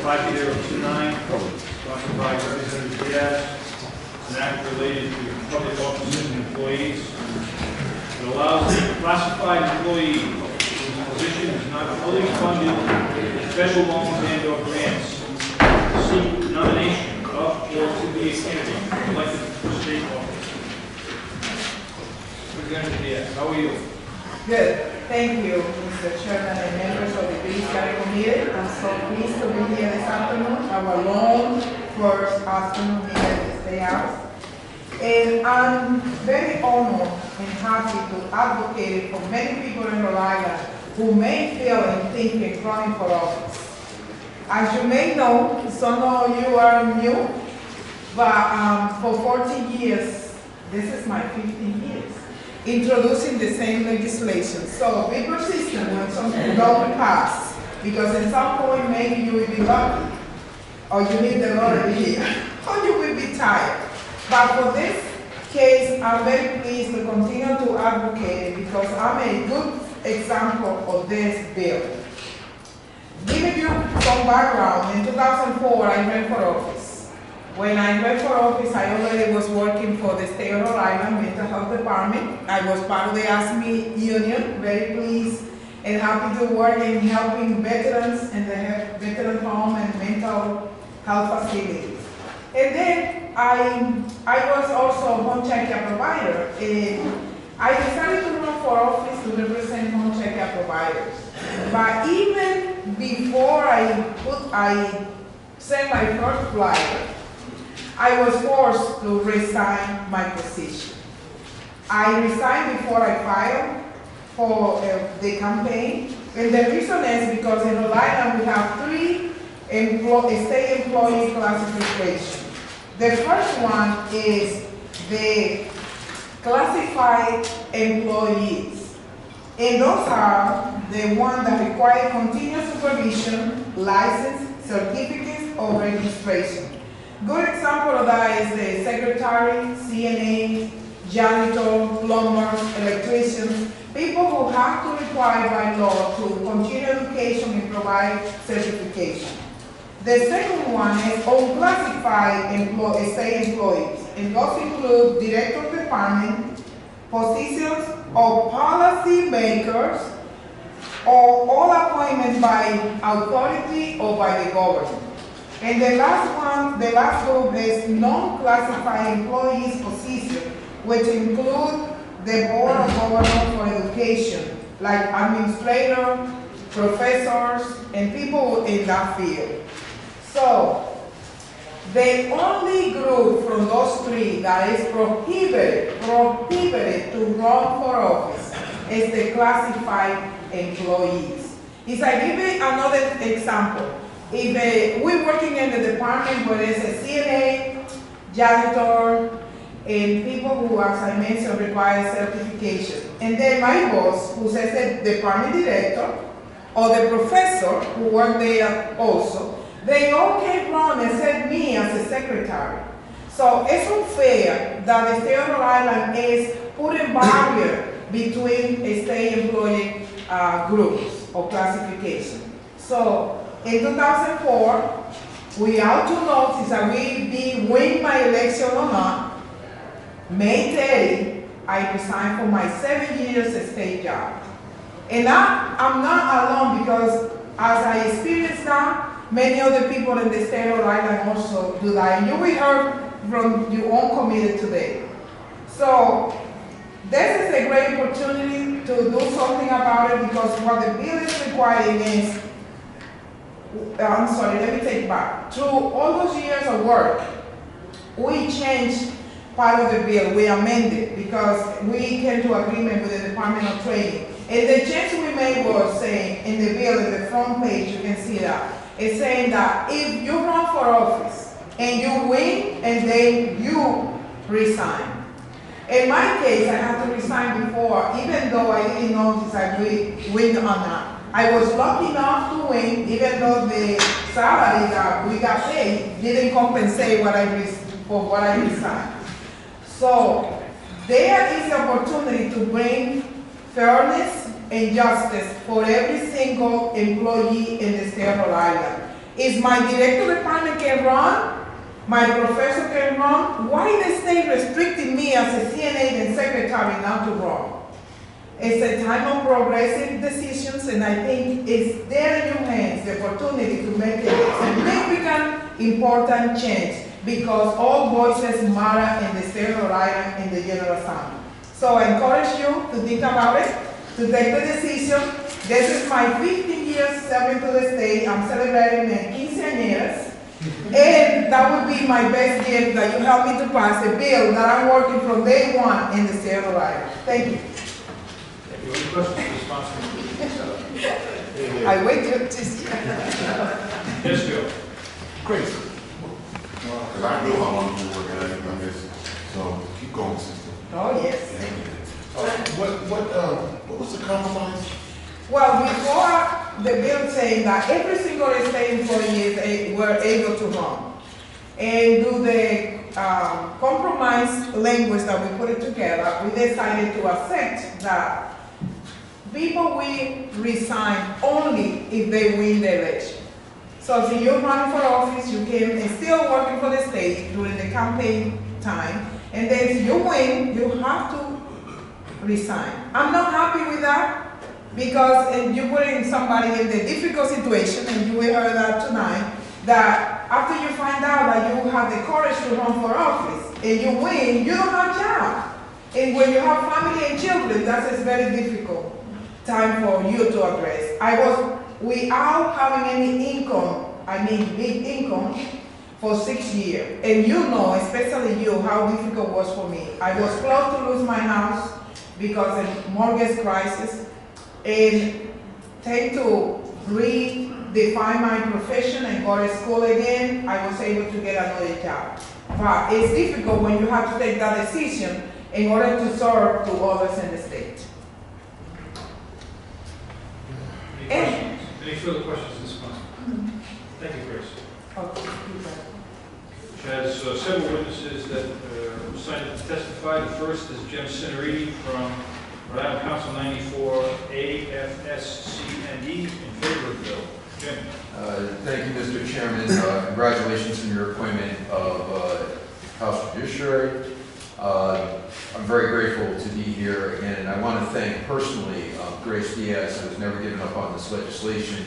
5029, sponsored by Representative Diaz, an act related to public officers and employees. It allows a classified employee whose position is not fully funded with special loans and/or grants to seek nomination of or to be a candidate elected for state office. Representative Diaz, how are you? Good. Thank you, Mr. Chairman and members of the Judiciary Committee. I'm so pleased to be here this afternoon, our long first afternoon here at the State House. And I'm very honored and happy to advocate for many people in Rhode Island who may feel and think of running for office. As you may know, some of you are new, but for 40 years, this is my 15 years, introducing the same legislation. So be persistent when something don't pass, because at some point maybe you will be lucky, or you need the lottery here, or you will be tired. But for this case, I'm very pleased to continue to advocate because I'm a good example of this bill. Giving you some background, in 2004 I ran for office. When I ran for office, I already was working for the State of Rhode Island Mental Health Department. I was part of the ASME union, very pleased and happy to work in helping veterans in the veteran home and mental health facilities. And then I was also a home child care provider. And I decided to run for office to represent home child care providers. But even before I sent my first flyer, I was forced to resign my position. I resigned before I filed for the campaign, and the reason is because in Rhode Island we have three state employee classifications. The first one is the classified employees, and those are the ones that require continuous supervision, license, certificates, or registration. Good example of that is the secretary, CNA, janitor, plumbers, electricians, people who have to require by law to continue education and provide certification. The second one is unclassified state employees, and those include director of department, positions of policy makers, or all appointments by authority or by the government. And the last one, the last group is non-classified employees position, which include the Board of Governors for Education, like administrators, professors, and people in that field. So, the only group from those three that is prohibited to run for office is the classified employees. If I give you another example, if we're working in the department where there's a CNA, janitor, and people who, as I mentioned, require certification, and then my boss, who says the department director, or the professor who work there also, they all can run and set me as a secretary. So it's unfair that the State of Rhode Island is putting barrier between state employee groups or classification. So in 2004, we ought to notice that we win my election or not. May 30, I resigned for my 7 years state job. And I'm not alone, because as I experienced that, many other people in the State of Rhode Island also do that. And you will hear from your own committee today. So this is a great opportunity to do something about it, because what the bill is requiring is, I'm sorry, let me take it back. Through all those years of work, we changed part of the bill, we amended, because we came to agreement with the Department of Training. And the change we made was saying, in the bill, in the front page, you can see that, it's saying that if you run for office and you win and then you resign. In my case, I had to resign before, even though I didn't notice I win or not. I was lucky enough to win, even though the salary that we got paid didn't compensate for what I resigned. So there is the opportunity to bring fairness and justice for every single employee in the State of Rhode Island. If my director department can run, my professor can run, why the state restricting me as a CNA and secretary not to run? It's a time of progressive decisions, and I think it's there in your hands, the opportunity to make a significant, important change, because all voices matter in the state of Rhode Island in the General Assembly. So I encourage you to think about it, to take the decision. This is my 15 years serving to the state. I'm celebrating my 15 years. And that would be my best gift, that you help me to pass a bill that I'm working from day one in the state of Rhode Island. Thank you. Thank you. Any questions, responses? I wait till this year. Yes, Joe. Great. Because I knew how long you were working on this, so keep going, sister. Oh, yes. What was the compromise? Well, before the bill saying that every single state employee were able to run, and do the compromise language that we put it together, we decided to accept that people will resign only if they win the election. So if you're running for office, you can still working for the state during the campaign time, and then if you win, you have to resign. I'm not happy with that, because you put in somebody in the difficult situation, and you will hear that tonight, that after you find out that you have the courage to run for office, and you win, you don't have a job. And when you have family and children, that's a very difficult time for you to address. Without having any income, I mean big income, for 6 years. And you know, especially you, how difficult it was for me. I was close to lose my house because of mortgage crisis. And take to redefine my profession and go to school again, I was able to get another job. But it's difficult when you have to take that decision in order to serve to others in the state. Any further questions in this one? Thank you, Grace. Which has several witnesses that signed up to testify. The first is Jim Cineriti from Rhode Island Council 94 AFSCNE in favor of the bill. Jim. Thank you, Mr. Chairman. Congratulations on your appointment of House Judiciary. I'm very grateful to be here again, and I want to thank personally Grace Diaz, who has never given up on this legislation.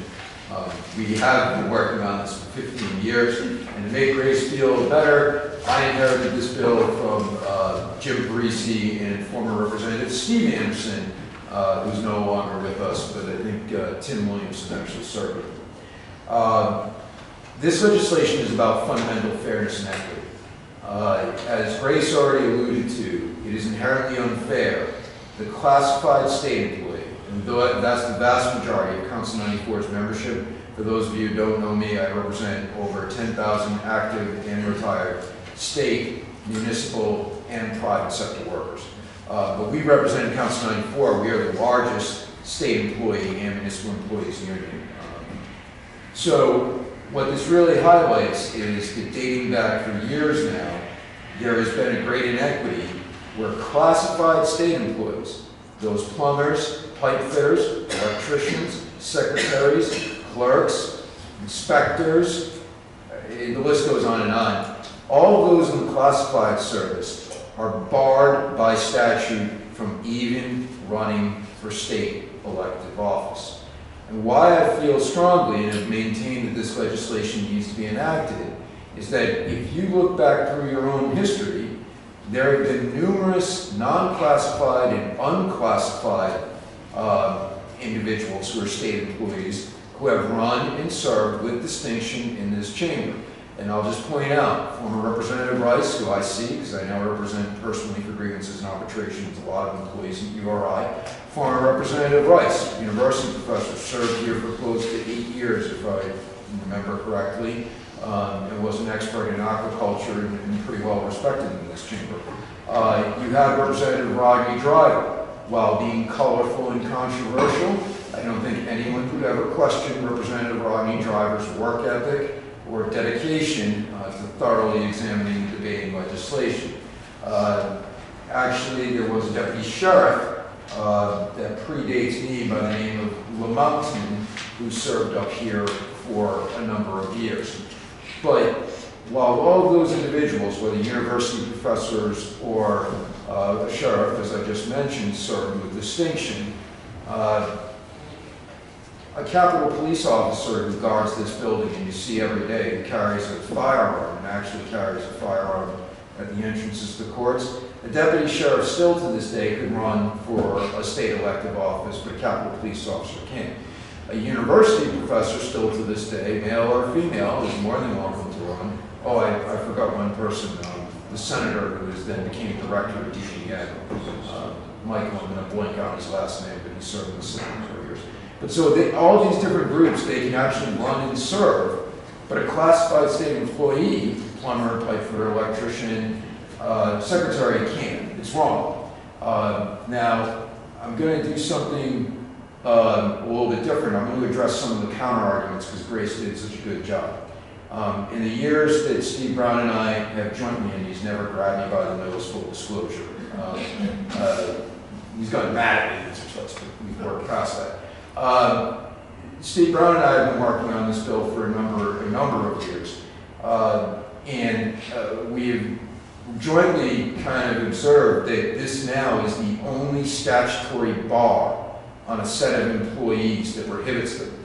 We have been working on this for 15 years, and to make Grace feel better, I inherited this bill from Jim Parisi and former Representative Steve Anderson, who's no longer with us, but I think Tim Williamson actually served with him. This legislation is about fundamental fairness and equity. As Grace already alluded to, it is inherently unfair. The classified state employee, and that's the vast majority of Council 94's membership. For those of you who don't know me, I represent over 10,000 active and retired state, municipal, and private sector workers. But we represent Council 94. We are the largest state employee and municipal employees union. So what this really highlights is that dating back for years now, there has been a great inequity where classified state employees, those plumbers, pipe fitters, electricians, secretaries, clerks, inspectors, the list goes on and on. All of those in the classified service are barred by statute from even running for state elective office. And why I feel strongly and have maintained that this legislation needs to be enacted is that if you look back through your own history, there have been numerous non-classified and unclassified individuals who are state employees who have run and served with distinction in this chamber. And I'll just point out, former Representative Rice, who I see, because I now represent personally for grievances and arbitrations a lot of employees at URI, former Representative Rice, university professor, served here for close to 8 years, if I remember correctly, and was an expert in aquaculture and pretty well respected in this chamber. You have Representative Rodney Driver. While being colorful and controversial, I don't think anyone could ever question Representative Rodney Driver's work ethic or dedication to thoroughly examining and debating legislation. Actually, there was a deputy sheriff that predates me by the name of Lamountain, who served up here for a number of years. But while all of those individuals, whether university professors or a sheriff, as I just mentioned, served with distinction, a Capitol police officer who guards this building, and you see every day, who carries a firearm, and actually carries a firearm at the entrances to courts. A deputy sheriff still to this day can run for a state elective office, but a Capitol police officer can't. A university professor still to this day, male or female, is more than welcome to run. Oh, I forgot one person, the senator who then became director of DEA. Michael, I'm going to blank out his last name, but he served in the Senate for years. But so all these different groups, they can actually run and serve, but a classified state employee, plumber, pipe fitter, electrician, secretary can't. It's wrong. Now, I'm going to do something a little bit different. I'm going to address some of the counter arguments because Grace did such a good job. In the years that Steve Brown and I have joined me, and he's never grabbed me by the nose, full disclosure. He's gotten mad at me once or twice, but we've worked past that. Steve Brown and I have been working on this bill for a number of years, and we've jointly kind of observed that this now is the only statutory bar on a set of employees that prohibits them.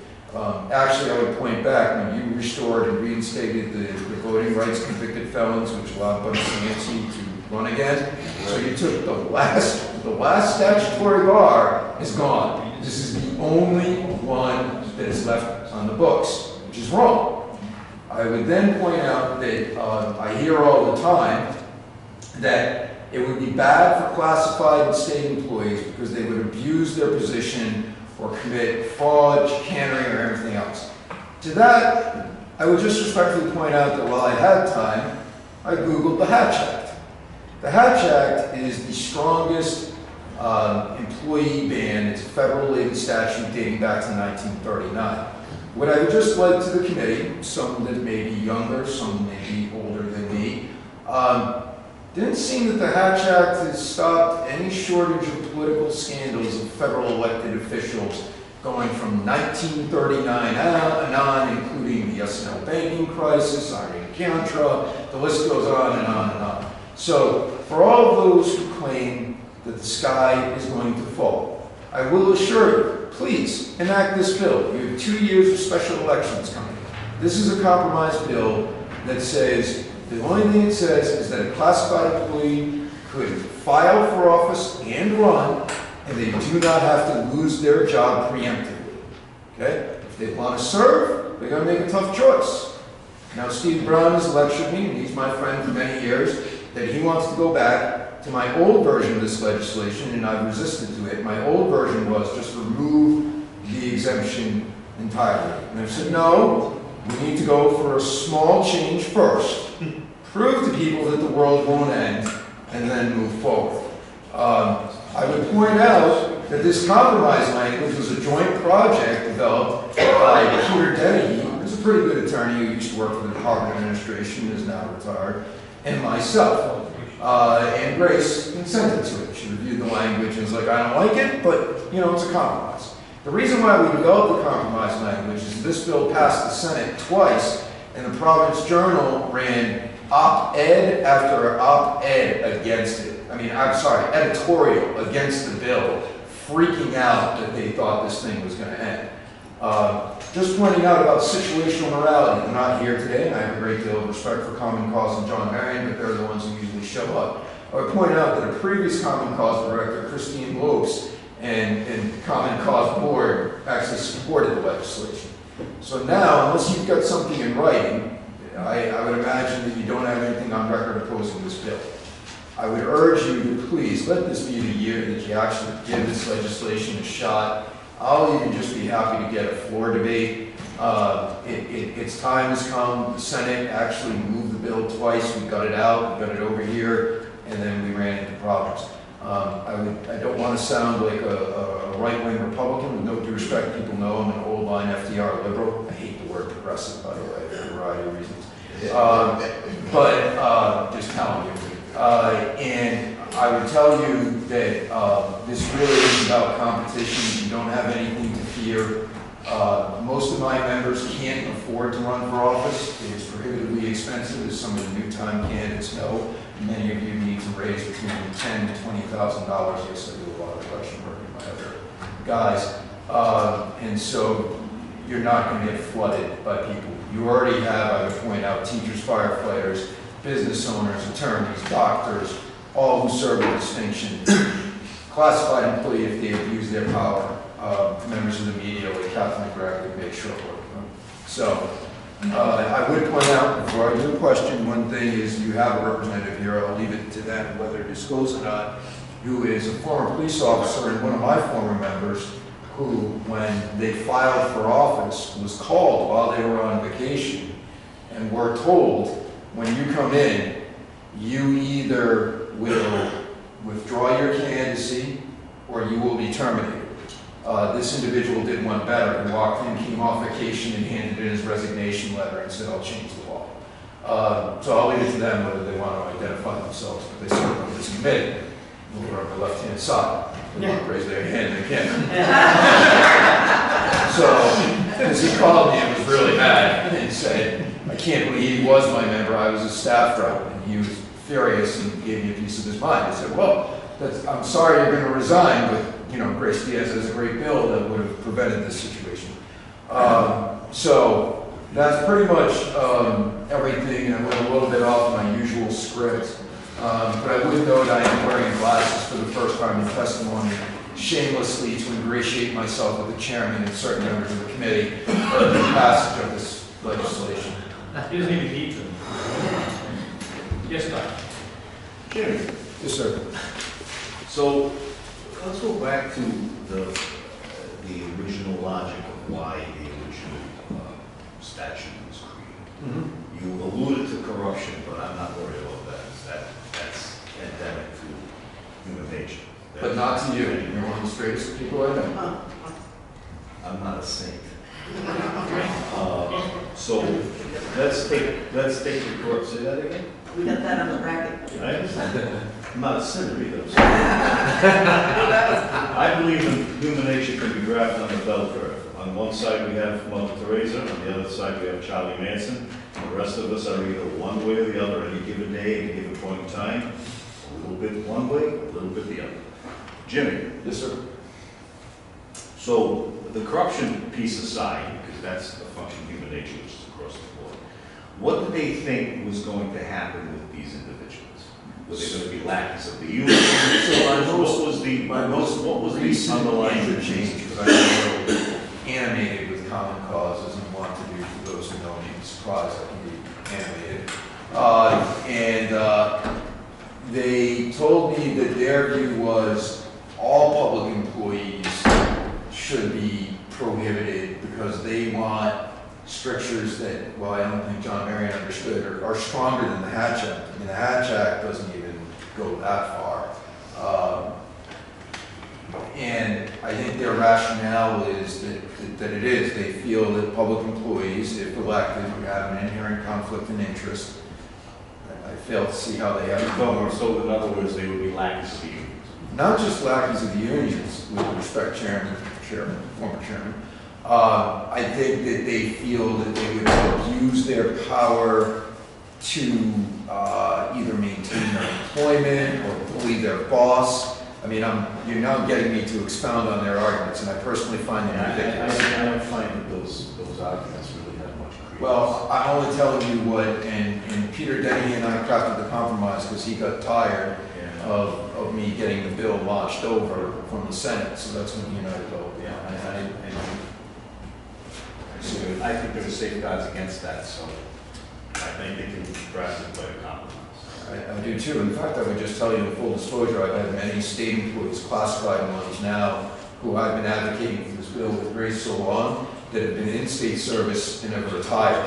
Actually, I would point back when you restored and reinstated the voting rights convicted felons, which allowed Bunny Nancy to run again. So you took the last statutory bar is gone. This is the only one that is left on the books, which is wrong. I would then point out that I hear all the time that it would be bad for classified and state employees because they would abuse their position or commit fraud, chicanery, or everything else. To that, I would just respectfully point out that while I had time, I Googled the Hatch Act. The Hatch Act is the strongest employee ban. It's a federal legal statute dating back to 1939. What I would just like to the committee, some that may be younger, some may be older than me, didn't seem that the Hatch Act has stopped any shortage of political scandals of federal elected officials going from 1939 on, including the S&L banking crisis, Iran-Contra, the list goes on and on and on. So, for all of those who claim that the sky is going to fall, I will assure you, please enact this bill. You have 2 years of special elections coming. This is a compromise bill that says, the only thing it says is that a classified employee could file for office and run, and they do not have to lose their job preemptively. Okay? If they want to serve, they're going to make a tough choice. Now, Steve Brown has lectured me, and he's my friend for many years, that he wants to go back to my old version of this legislation, and I've resisted to it. My old version was just remove the exemption entirely. And I said, no, we need to go for a small change first. Prove to people that the world won't end, and then move forward. I would point out that this compromise language was a joint project developed by Peter Dennehy, who's a pretty good attorney who used to work for the Department of Administration and is now retired, and myself. And Grace consented to it. She reviewed the language and was like, I don't like it, but, you know, it's a compromise. The reason why we developed the compromise language is this bill passed the Senate twice, and the Providence Journal ran op-ed after op-ed against it. Editorial against the bill, freaking out that they thought this thing was going to end. Just pointing out about situational morality. They're not here today, and I have a great deal of respect for Common Cause and John Marion, but they're the ones who usually show up. I would point out that a previous Common Cause director, Christine Lopes, and Common Cause board actually supported the legislation. So now, unless you've got something in writing, I would imagine that you don't have anything on record opposing this bill. I would urge you to please let this be the year that you actually give this legislation a shot. I'll even just be happy to get a floor debate. Its time has come. The Senate actually moved the bill twice. We got it out, we got it over here, and then we ran into problems. I don't want to sound like a right-wing Republican. With no due respect, people know I'm an old-line FDR liberal. I hate the word progressive, by the way, for a variety of reasons. Just telling you. And I would tell you that this really is about competition. You don't have anything to fear. here. Most of my members can't afford to run for office. It's prohibitively expensive, as some of the new-time candidates know. Many of you need to raise between $10,000 to $20,000. Yes, I do a lot of election work with my other guys. And so you're not going to get flooded by people. You already have, I would point out, teachers, firefighters, business owners, attorneys, doctors, all who serve with distinction. Classified employee if they abuse their power. Members of the media, like Catherine McGregor, would make short work of them. So, I would point out, before I do the question, one thing is you have a representative here, I'll leave it to them whether to disclose or not, who is a former police officer and one of my former members, who, when they filed for office, was called while they were on vacation and were told, when you come in, you either will withdraw your candidacy or you will be terminated. This individual did one better. He walked in, came off vacation, and handed in his resignation letter and said, I'll change the law. So I'll leave it to them whether they want to identify themselves, but they certainly submitted over on the left-hand side. They won't raise their hand, they can. So, as he called me and was really mad and said, I can't believe he was my member, I was a staff rep, and he was furious and gave me a piece of his mind. I said, well, I'm sorry you're going to resign, but you know, Grace Diaz has a great bill that would have prevented this situation. So that's pretty much everything. I went a little bit off my usual script, but I would note I am wearing glasses for the first time in testimony, shamelessly to ingratiate myself with the chairman and certain members of the committee for the passage of this legislation. He doesn't even need them. Yes, Doc. Jimmy, Yes, sir. so let's go back to the original logic of why the original statute was created. You alluded to corruption, but I'm not worried about that. That's endemic to human nature. But not to you. You're one of the straightest people I know. I'm not a saint. So let's take the court. Say that again. We got that on the bracket. I understand. I'm not a sinner either. I believe in human nature can be graphed on the bell curve. On one side we have Mother Teresa, on the other side we have Charlie Manson. The rest of us are either one way or the other at any given day, any given point in time. A little bit one way, a little bit the other. Jimmy. Yes, sir. So the corruption piece aside, because that's a function of human nature, which is across the board, what did they think was going to happen with these individuals? Were they going to be lackeys of the union? What was the underlying change? Because I know animated with common causes and want to do, for those who know me, surprised I can be animated. They told me that their view was all public employees should be prohibited because they want strictures that, well, I don't think John Marion understood, are stronger than the Hatch Act. I mean, the Hatch Act doesn't even go that far. And I think their rationale is that it is. They feel that public employees, if elected, would have an inherent conflict of interest. I fail to see how they have it. So in other words, they would be lackeys of the unions. Not just lackeys of the unions, with respect, former chairman. I think that they feel that they would abuse their power to either maintain their employment or bully their boss. I mean, you're now getting me to expound on their arguments, and I personally find them ridiculous. I don't find that those arguments really have much credence. Well, I'm only telling you what, and Peter Denny and I crafted the compromise because he got tired of me getting the bill launched over from the Senate, so that's when he and I developed. I think there are safeguards against that, so I think they can craft it by a compromise. I do too. In fact, I would just tell you in full disclosure, I've had many state employees, classified ones now, who I've been advocating for this bill with Grace so long, that have been in state service and have retired.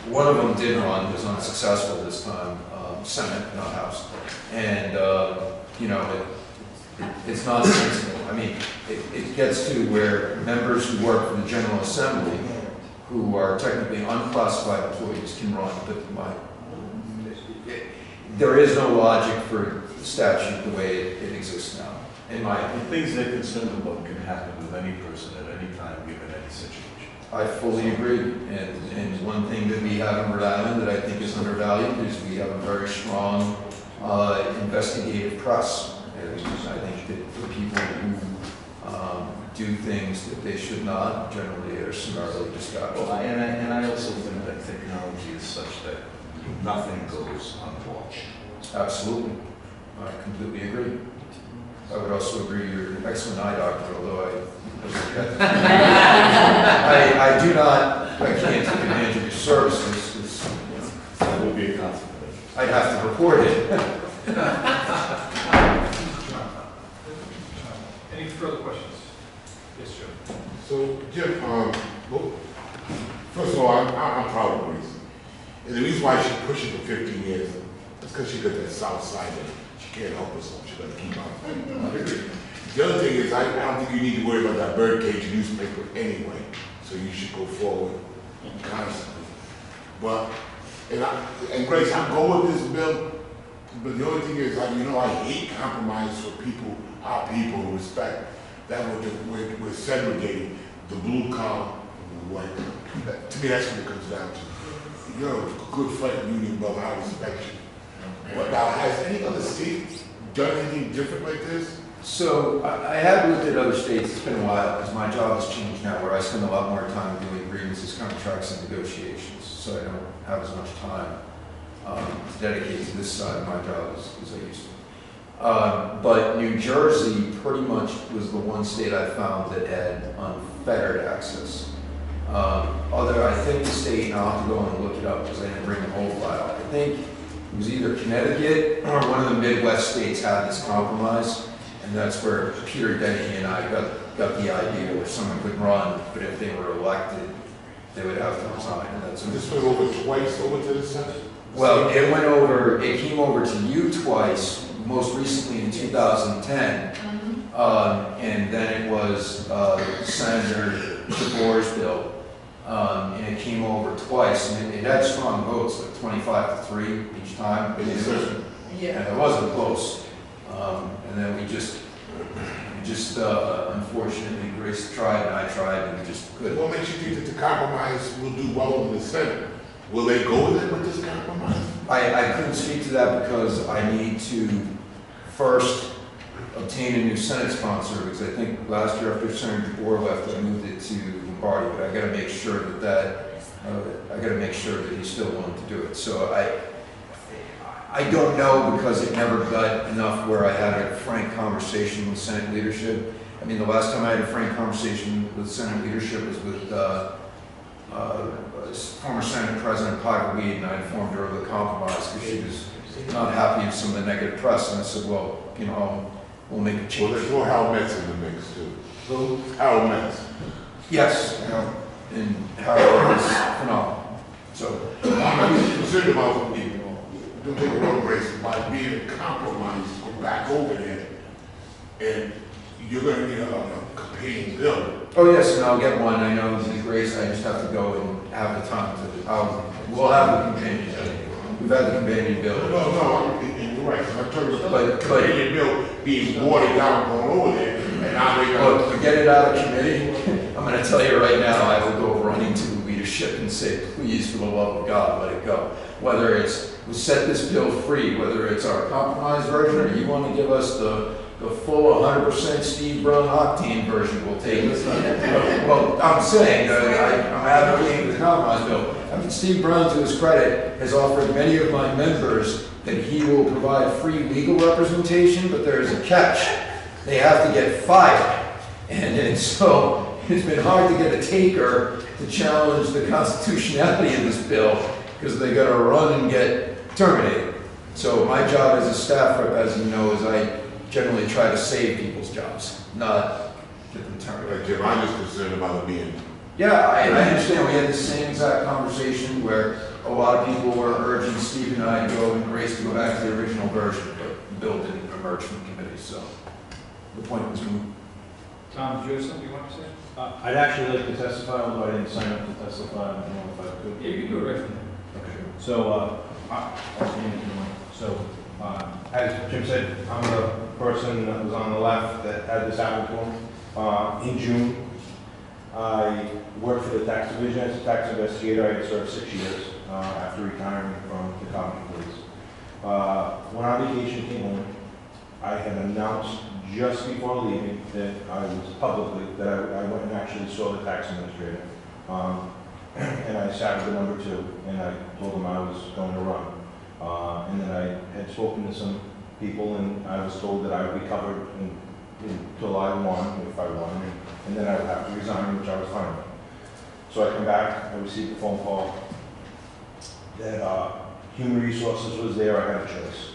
One of them did run, was unsuccessful this time, Senate, not House. And, you know, it's nonsensical. I mean, it gets to where members who work for the General Assembly, who are technically unclassified employees, can run, but there is no logic for the statute the way it exists now. in my The opinion. things they're concerned about can happen with any person at any time, given any situation. I fully agree. And one thing that we have in Rhode Island that I think is undervalued is we have a very strong investigative press. And I think that the people who do things that they should not generally are summarily dispatched. Well, and I also think that technology is such that nothing goes unwatched. Absolutely. I completely agree. I would also agree you're an excellent eye doctor, although I do not, I can't take advantage of your services. That would be a consequence. I'd have to report it. Any further questions? Yes, sir. So, Jim, well, first of all, I'm proud of Grace. And the reason why she pushed it for 15 years is because she got that south side and she can't help herself. She got to keep on. The other thing is, I don't think you need to worry about that birdcage newspaper anyway. So you should go forward constantly. But, and Grace, I'm going with this bill, but the only thing is, I hate compromise for people, our people who respect that we're segregating the blue collar and the white. To me, that's what it comes down to. You're a good fighting union brother, I respect you. But now, has any other state done anything different like this? So I have looked at other states. It's been a while because my job has changed now where I spend a lot more time doing grievances, contracts, and negotiations. So I don't have as much time to dedicate to this side of my job as I used to. But New Jersey pretty much was the one state I found that had unfettered access. I think the state, and I'll have to go and look it up because I didn't bring the whole file. I think it was either Connecticut or one of the Midwest states had this compromise. And that's where Peter Denny and I got the idea where someone could run, but if they were elected, they would have to resign. And that's This went over twice over to the Senate? well, it came over to you twice, most recently in 2010. And then it was Senator DeBoer's bill. And it came over twice, and it had strong votes, like 25-3 each time. And it wasn't close. And then we just unfortunately, Grace tried and I tried and we just couldn't. What makes you think that the compromise will do well in the Senate? Will they go with it with this compromise? I couldn't speak to that because I need to first obtain a new Senate sponsor because I think last year after Senator DeBoer left, I moved it to Lombardi, but I got to make sure that he's still willing to do it. So I don't know because it never got enough where I had a frank conversation with Senate leadership. I mean, the last time I had a frank conversation with Senate leadership was with former Senate President Piper Weed, and I informed her of the compromise because she was not happy with some of the negative press. And I said, well, we'll make a change. Well, there's more Hal Metz in the mix too. So, Hal Metz. Yes, and Harold is phenomenal. So I'm concerned about people. Don't take a road race by being compromised, go back over there, and you're going to need a companion bill. oh yes, and I'll get one. I know the Grace. I just have to go and have the time to. We'll have the companion bill. We've had the companion bill. No, and you're right. I'm talking about But- the companion bill being watered down, going over there, and now they got. Look, to get it out of committee, I'm going to tell you right now, I will go running to the leadership and say, please, for the love of God, let it go. Whether it's we'll set this bill free, whether it's our compromise version or you want to give us the full 100% Steve Brown octane version, we'll take it. Well, I'm saying, I'm advocating the compromise bill. I mean, Steve Brown, to his credit, has offered many of my members that he will provide free legal representation, but there is a catch. They have to get fired. And so it's been hard to get a taker to challenge the constitutionality of this bill because they got to run and get terminated. So my job as a staff rep, as you know, is I generally try to save people's jobs, not get them terminated. Jim, I'm just concerned about it being. Yeah, I understand. We had the same exact conversation where a lot of people were urging Steve and I to go and Grace to go back to the original version, but the bill didn't emerge from committee, so the point was moved. Tom, did you have something you want to say? I'd actually like to testify, although I didn't sign up to testify. I don't know if I could. Yeah, you can do it right from there. Okay. So, I'll stand if you want. So, as Jim said, I'm the person that was on the left that had this happen to him. In June, I worked for the tax division as a tax investigator. I had served 6 years after retiring from the County Police. When our vacation came home, I had announced just before leaving that I was publicly, that I went and actually saw the tax administrator. And I sat with the number 2, and I told him I was going to run. And then I had spoken to some people, and I was told that I would be covered until I won, if I won, and then I would have to resign, which I was fine with. So I come back, I received a phone call that Human Resources was there. I had a choice.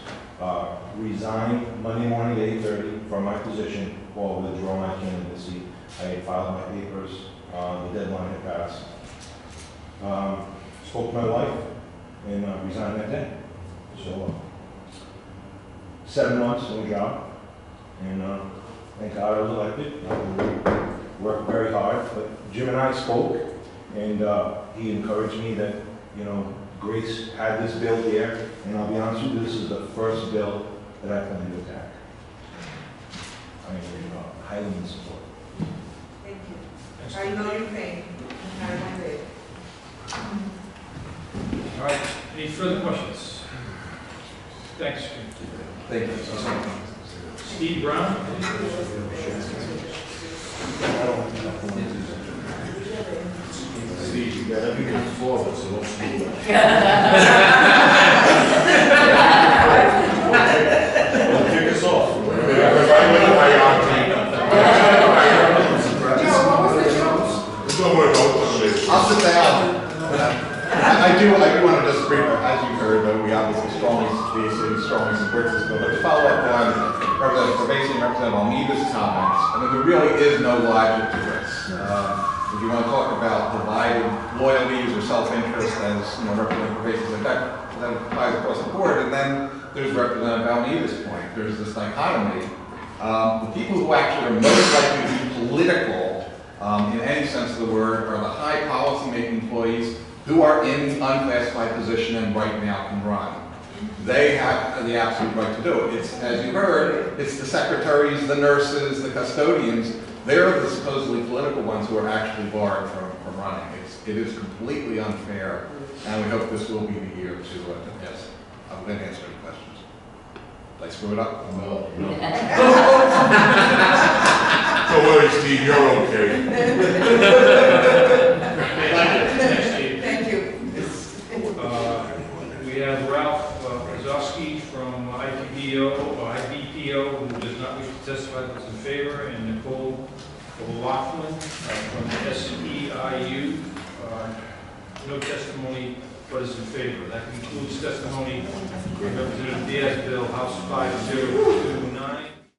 Resign Monday morning at 8:30 from my position or withdraw my candidacy. I had filed my papers, the deadline had passed. Spoke to my wife and resigned that day. So 7 months, no job, and thank God I was elected. I worked very hard, but Jim and I spoke, and he encouraged me that, you know, Grace had this bill here, and I'll be honest with you, this is the first bill that I plan to attack. I am highly in support. Thank you. I know your pain. I want it. All right, any further questions? Thanks. Thank you. Steve Brown? See, you got everything on the floor, but so don't speak. Well, kick us off. I'll sit down. I do want to just brief, as you heard, we obviously strongly support this bill. But to follow up on Representative Probation and Representative Almeida's comments, I mean, there really is no logic to this. If you want to talk about divided loyalties or self-interest, as you know, Representative Probation said, that applies across the board. And then there's Representative Almeida's point. There's this dichotomy. The people who actually are most likely to be political, in any sense of the word, are the high policy-making employees who are in the unclassified position and right now can run. They have the absolute right to do it. It's, as you heard, it's the secretaries, the nurses, the custodians. They're the supposedly political ones who are actually barred from running. It is completely unfair, and we hope this will be the year to, yes, I'm going to answer any questions. Did I screw it up? No. Don't worry, Steve, you're okay. Thank you. We have Ralph Kozowski from IBPO, who does not wish to testify but is in favor, and Nicole O'Loughlin from SEIU, no testimony but is in favor. That concludes testimony from Representative Diaz, Bill House 5029.